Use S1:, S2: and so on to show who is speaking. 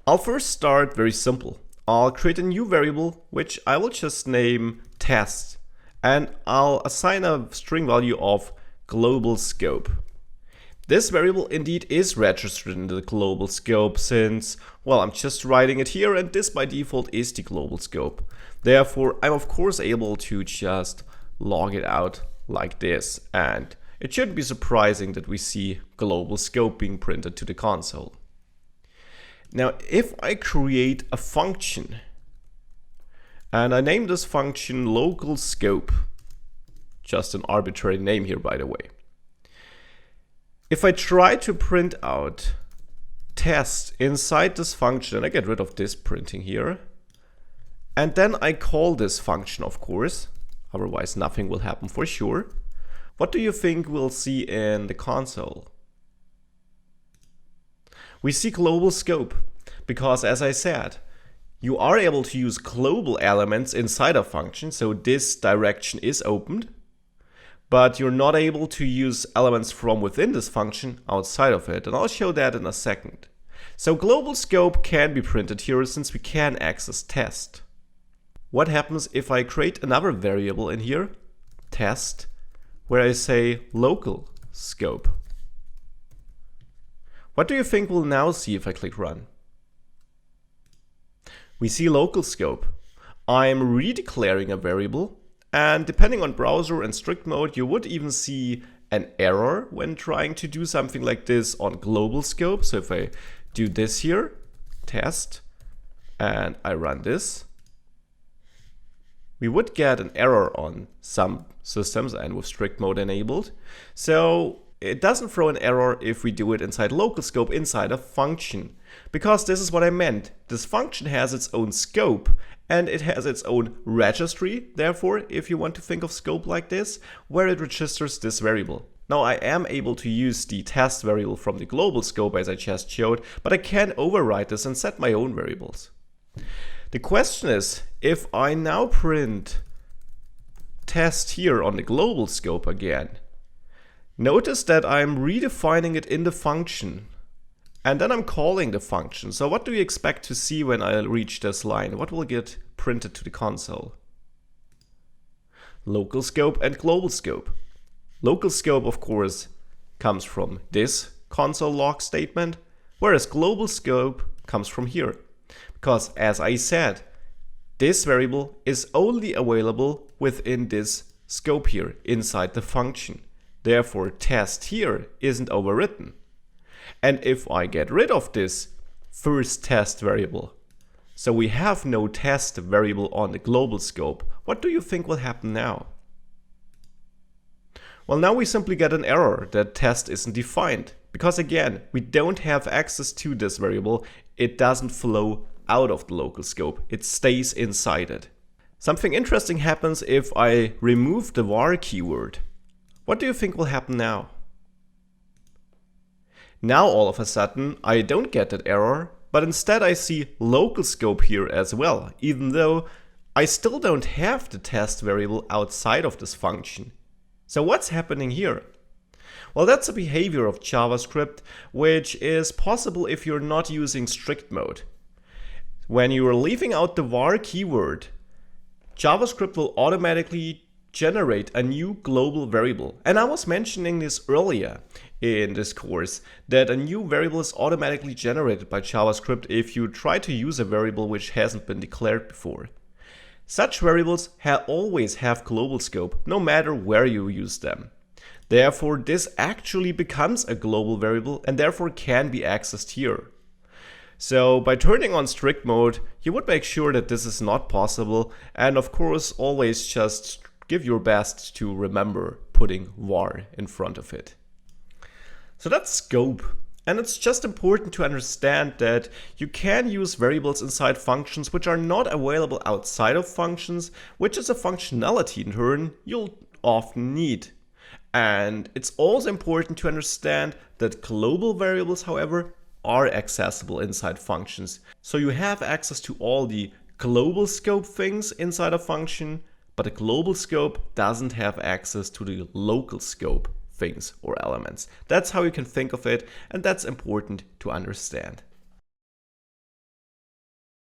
S1: I'll first start very simple. I'll create a new variable, which I will just name test, and I'll assign a string value of global scope. This variable indeed is registered in the global scope since, well, I'm just writing it here and this by default is the global scope. Therefore, I'm of course able to just log it out like this, and it shouldn't be surprising that we see global scope being printed to the console. Now, if I create a function and I name this function local scope, just an arbitrary name here by the way. If I try to print out test inside this function, and I get rid of this printing here, and then I call this function, of course, otherwise nothing will happen for sure. What do you think we'll see in the console? We see global scope, because as I said, you are able to use global elements inside a function, so this direction is opened, but you're not able to use elements from within this function outside of it, and I'll show that in a second. So global scope can be printed here since we can access test. What happens if I create another variable in here, test, where I say local scope? What do you think we'll now see if I click run? We see local scope. I'm redeclaring a variable, and depending on browser and strict mode, you would even see an error when trying to do something like this on global scope. So if I do this here, test, and I run this, we would get an error on some systems and with strict mode enabled. So it doesn't throw an error if we do it inside local scope inside a function, because this is what I meant. This function has its own scope and it has its own registry, therefore, if you want to think of scope like this, where it registers this variable. Now I am able to use the test variable from the global scope as I just showed, but I can override this and set my own variables. The question is, if I now print test here on the global scope again, notice that I'm redefining it in the function. And then I'm calling the function. So what do you expect to see when I reach this line? What will get printed to the console? Local scope and global scope. Local scope, of course, comes from this console log statement, whereas global scope comes from here. Because as I said, this variable is only available within this scope here inside the function. Therefore, test here isn't overwritten. And if I get rid of this first test variable, so we have no test variable on the global scope, what do you think will happen now? Well, now we simply get an error that test isn't defined, because again, we don't have access to this variable. It doesn't flow out of the local scope, it stays inside it. Something interesting happens if I remove the var keyword. What do you think will happen now? Now all of a sudden I don't get that error, but instead I see local scope here as well, even though I still don't have the test variable outside of this function. So what's happening here? Well, that's a behavior of JavaScript which is possible if you're not using strict mode. When you're leaving out the var keyword, JavaScript will automatically generate a new global variable. And I was mentioning this earlier in this course, that a new variable is automatically generated by JavaScript if you try to use a variable which hasn't been declared before. Such variables always have global scope, no matter where you use them. Therefore, this actually becomes a global variable and therefore can be accessed here. So by turning on strict mode, you would make sure that this is not possible, and of course always just give your best to remember putting var in front of it. So that's scope, and it's just important to understand that you can use variables inside functions which are not available outside of functions, which is a functionality in turn you'll often need. And it's also important to understand that global variables, however, are accessible inside functions. So you have access to all the global scope things inside a function, but a global scope doesn't have access to the local scope things or elements. That's how you can think of it, and that's important to understand.